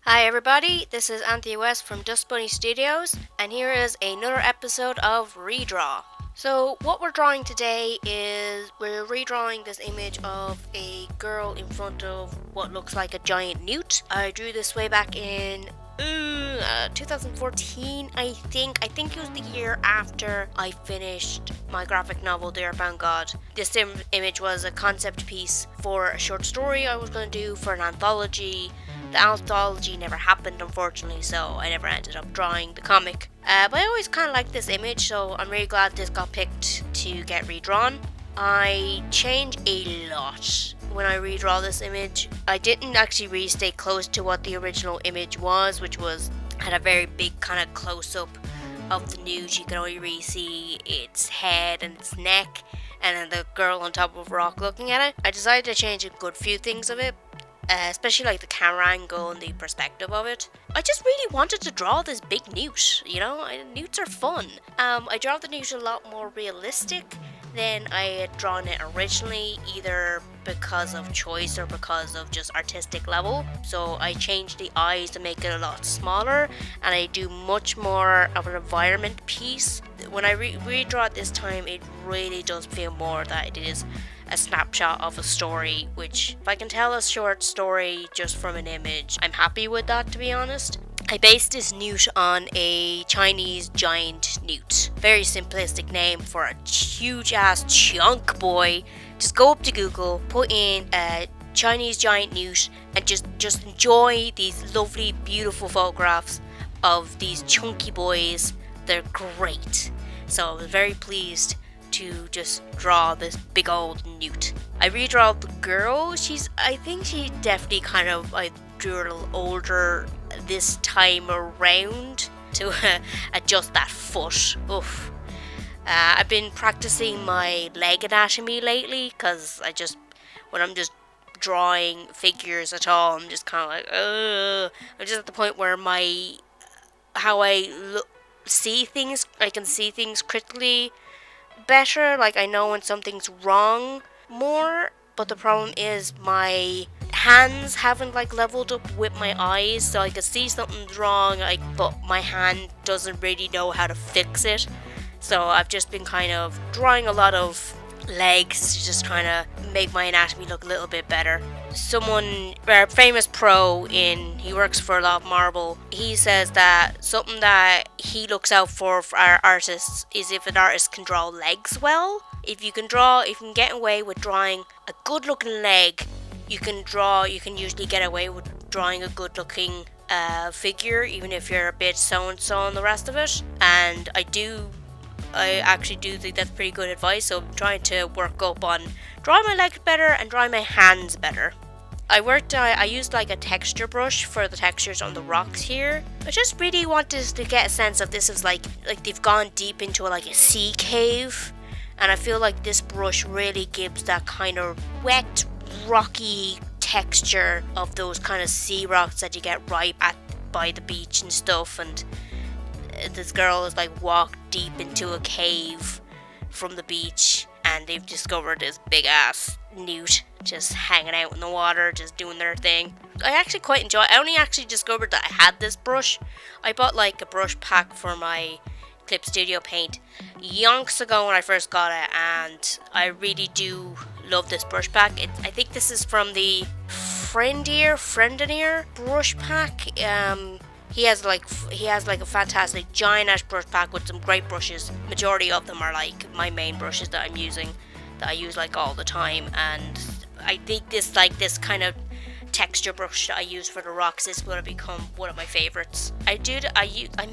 Hi everybody, this is Anthea West from dustbunny-studios, and here is another episode of Redraw. So what we're drawing today is we're redrawing this image of a girl in front of what looks like a giant newt. I drew this way back in 2014, I think. I think it was the year after I finished my graphic novel, The Earthbound God. This image was a concept piece for a short story I was going to do for an anthology. The anthology never happened, unfortunately, so I never ended up drawing the comic. But I always kind of liked this image, so I'm really glad this got picked to get redrawn. I change a lot when I redraw this image. I didn't actually really stay close to what the original image was, which had a very big kind of close-up of the newt. You can only really see its head and its neck, and then the girl on top of a rock looking at it. I decided to change a good few things of it. Especially like the camera angle and the perspective of it. I just really wanted to draw this big newt, newts are fun. I draw the newt a lot more realistic than I had drawn it originally, either because of choice or because of just artistic level. So I changed the eyes to make it a lot smaller, and I do much more of an environment piece. When I redraw it this time, it really does feel more that it is a snapshot of a story, which if I can tell a short story just from an image, I'm happy with that, to be honest. I based this newt on a Chinese giant newt. Very simplistic name for a huge ass chunk boy. Just go up to Google, put in a Chinese giant newt, and just enjoy these lovely, beautiful photographs of these chunky boys. They're great. So I was very pleased to just draw this big old newt. I redraw the girl. I think she definitely I drew her a little older this time around to adjust that foot. Oof. I've been practicing my leg anatomy lately because when I'm just drawing figures at all, I'm just kind of like, I'm just at the point where how I see things, I can see things critically better. Like, I know when something's wrong more, but the problem is my hands haven't leveled up with my eyes, so I can see something's wrong, but my hand doesn't really know how to fix it. So I've just been kind of drawing a lot of legs to just kind of make my anatomy look a little bit better. A famous pro he works for a lot of marble, he says that something that he looks out for our artists is if an artist can draw legs well. If you can get away with drawing a good looking leg, you can usually get away with drawing a good looking figure, even if you're a bit so and so on the rest of it. And I actually do think that's pretty good advice, so I'm trying to work up on drawing my legs better and drawing my hands better. I used a texture brush for the textures on the rocks here. I just really wanted to get a sense of this is like they've gone deep into a sea cave, and I feel like this brush really gives that kind of wet, rocky texture of those kind of sea rocks that you get right by the beach and stuff. And this girl is walked deep into a cave from the beach, and they've discovered this big ass newt just hanging out in the water, just doing their thing. I actually quite enjoy it. I only actually discovered that I had this brush. I bought a brush pack for my Clip Studio paint yonks ago when I first got it, and I really do love this brush pack. I think this is from the Friendier brush pack. He has a fantastic giant ash brush pack with some great brushes. Majority of them are my main brushes that I'm using, that I use all the time. And I think this kind of texture brush that I use for the rocks is going to become one of my favorites. I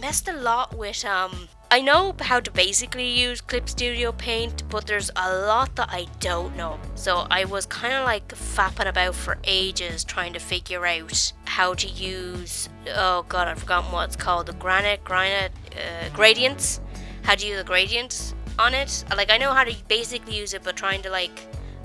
messed a lot with I know how to basically use Clip Studio paint, but there's a lot that I don't know. So I was kind of fapping about for ages trying to figure out how to use, oh god, I've forgotten what it's called, the gradients. How to use the gradients on it. I know how to basically use it, but trying to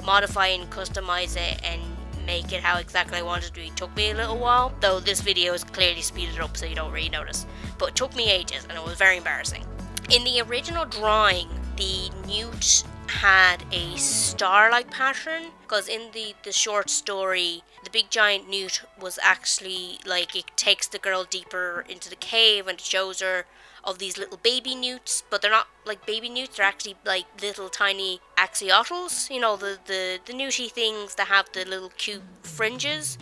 modify and customize it and make it how exactly I wanted it to be took me a little while. Though this video is clearly speeded up so you don't really notice. But it took me ages and it was very embarrassing. In the original drawing, the newt had a star-like pattern, because in the short story, the big giant newt was actually like, it takes the girl deeper into the cave and it shows her of these little baby newts, but they're not like baby newts, they're actually like little tiny axolotls, you know, the newty things that have the little cute fringes.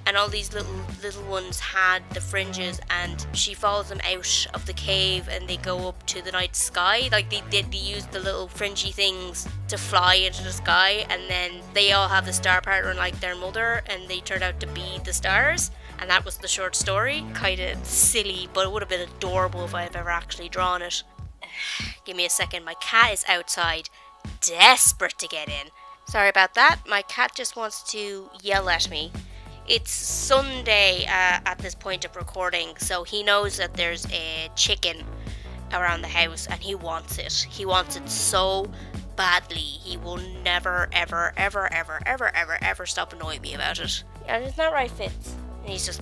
And all these little ones had the fringes, and she follows them out of the cave and they go up to the night sky. Like they use the little fringy things to fly into the sky, and then they all have the star pattern like their mother, and they turned out to be the stars. And that was the short story. Kind of silly, but it would have been adorable if I had ever actually drawn it. Give me a second, my cat is outside, desperate to get in. Sorry about that, my cat just wants to yell at me. It's Sunday at this point of recording, so he knows that there's a chicken around the house and he wants it. He wants it so badly. He will never, ever, ever, ever, ever, ever, ever stop annoying me about it. And isn't that right, Fitz? And he's just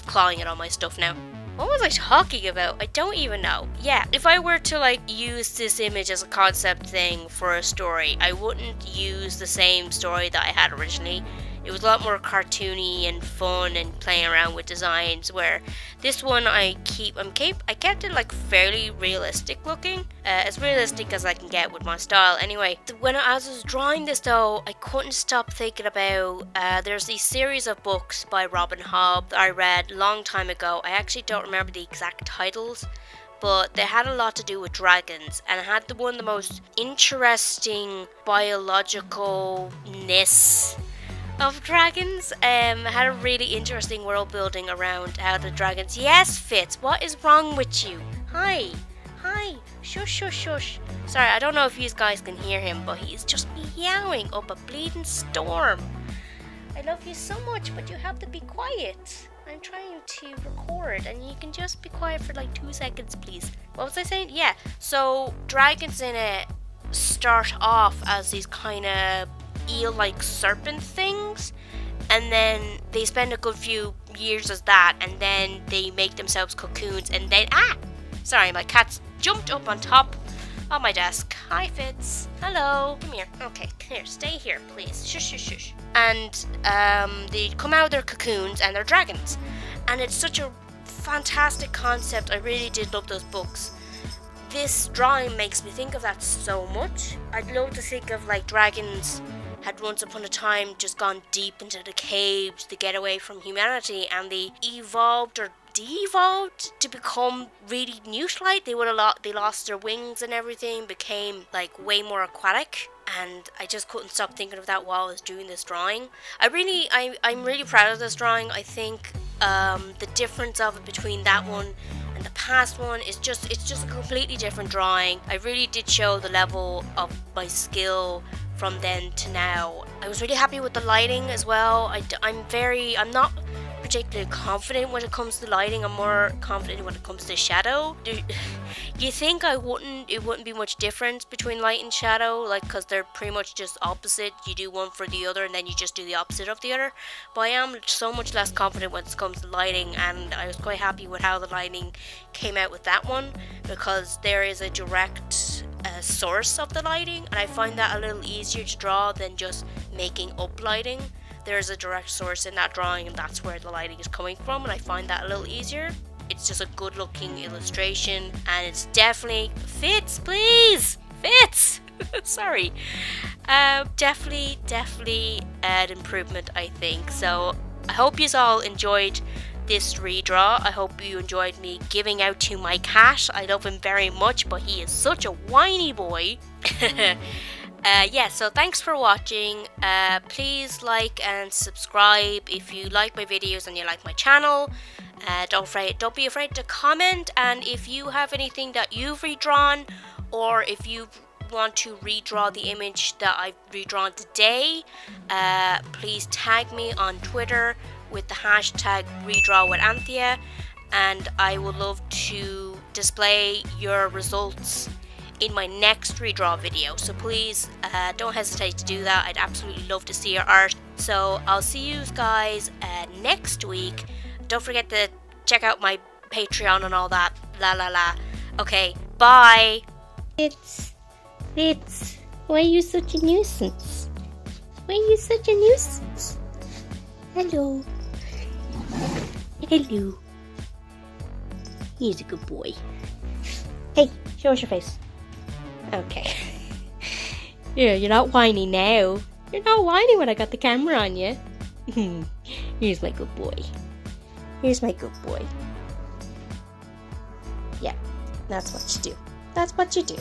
clawing at all my stuff now. What was I talking about? I don't even know. Yeah, if I were to like use this image as a concept thing for a story, I wouldn't use the same story that I had originally. It was a lot more cartoony and fun and playing around with designs, where this one I kept it like fairly realistic looking, as realistic as I can get with my style. Anyway, when I was drawing this though, I couldn't stop thinking about, there's these series of books by Robin Hobb that I read a long time ago. I actually don't remember the exact titles, but they had a lot to do with dragons, and it had one of the most interesting biologicalness of dragons. Had a really interesting world building around how the dragons. Yes, Fitz, what is wrong with you? Hi, shush, shush, shush. Sorry, I don't know if you guys can hear him, but he's just meowing up a bleeding storm. I love you so much, but you have to be quiet. I'm trying to record, and you can just be quiet for like 2 seconds, please. What was I saying? Yeah, so dragons in it start off as these kind of eel-like serpent things, and then they spend a good few years as that, and then they make themselves cocoons, and then sorry, my cat's jumped up on top of my desk. Hi, Fitz. Hello. Come here. Okay, here, stay here, please. Shush, shush, shush. And they come out of their cocoons, and they're dragons, and it's such a fantastic concept. I really did love those books. This drawing makes me think of that so much. I'd love to think of like dragons had once upon a time just gone deep into the caves to get away from humanity, and they evolved or de-evolved to become really newt-like. They lost their wings and everything, became like way more aquatic, and I just couldn't stop thinking of that while I was doing this drawing. I'm really proud of this drawing. I think the difference of it between that one and the past one is it's just a completely different drawing. I really did show the level of my skill from then to now. I was really happy with the lighting as well. I'm not particularly confident when it comes to lighting. I'm more confident when it comes to shadow. You think it wouldn't be much difference between light and shadow, like, because they're pretty much just opposite. You do one for the other and then you just do the opposite of the other. But I am so much less confident when it comes to lighting, and I was quite happy with how the lighting came out with that one, because there is a direct source of the lighting, and I find that a little easier to draw than just making up lighting. There's a direct source in that drawing, and that's where the lighting is coming from, and I find that a little easier. It's just a good looking illustration, and it's definitely Fitz, please, Fitz. Sorry. Definitely an improvement, I think. So I hope you all enjoyed this redraw. I hope you enjoyed me giving out to my cat. I love him very much, but he is such a whiny boy. Yeah, so thanks for watching. Please like and subscribe if you like my videos and you like my channel. Don't be afraid to comment, and if you have anything that you've redrawn, or if you want to redraw the image that I've redrawn today, please tag me on Twitter with the hashtag Redraw with Anthea, and I would love to display your results in my next redraw video. So please don't hesitate to do that. I'd absolutely love to see your art. So I'll see you guys next week. Don't forget to check out my Patreon and all that. Okay, bye. Fitz, why are you such a nuisance? Hello. Hello. He's a good boy. Hey, show us your face. Okay. Yeah, you're not whiny now. You're not whiny when I got the camera on you. Here's my good boy. Here's my good boy. Yeah, that's what you do. That's what you do.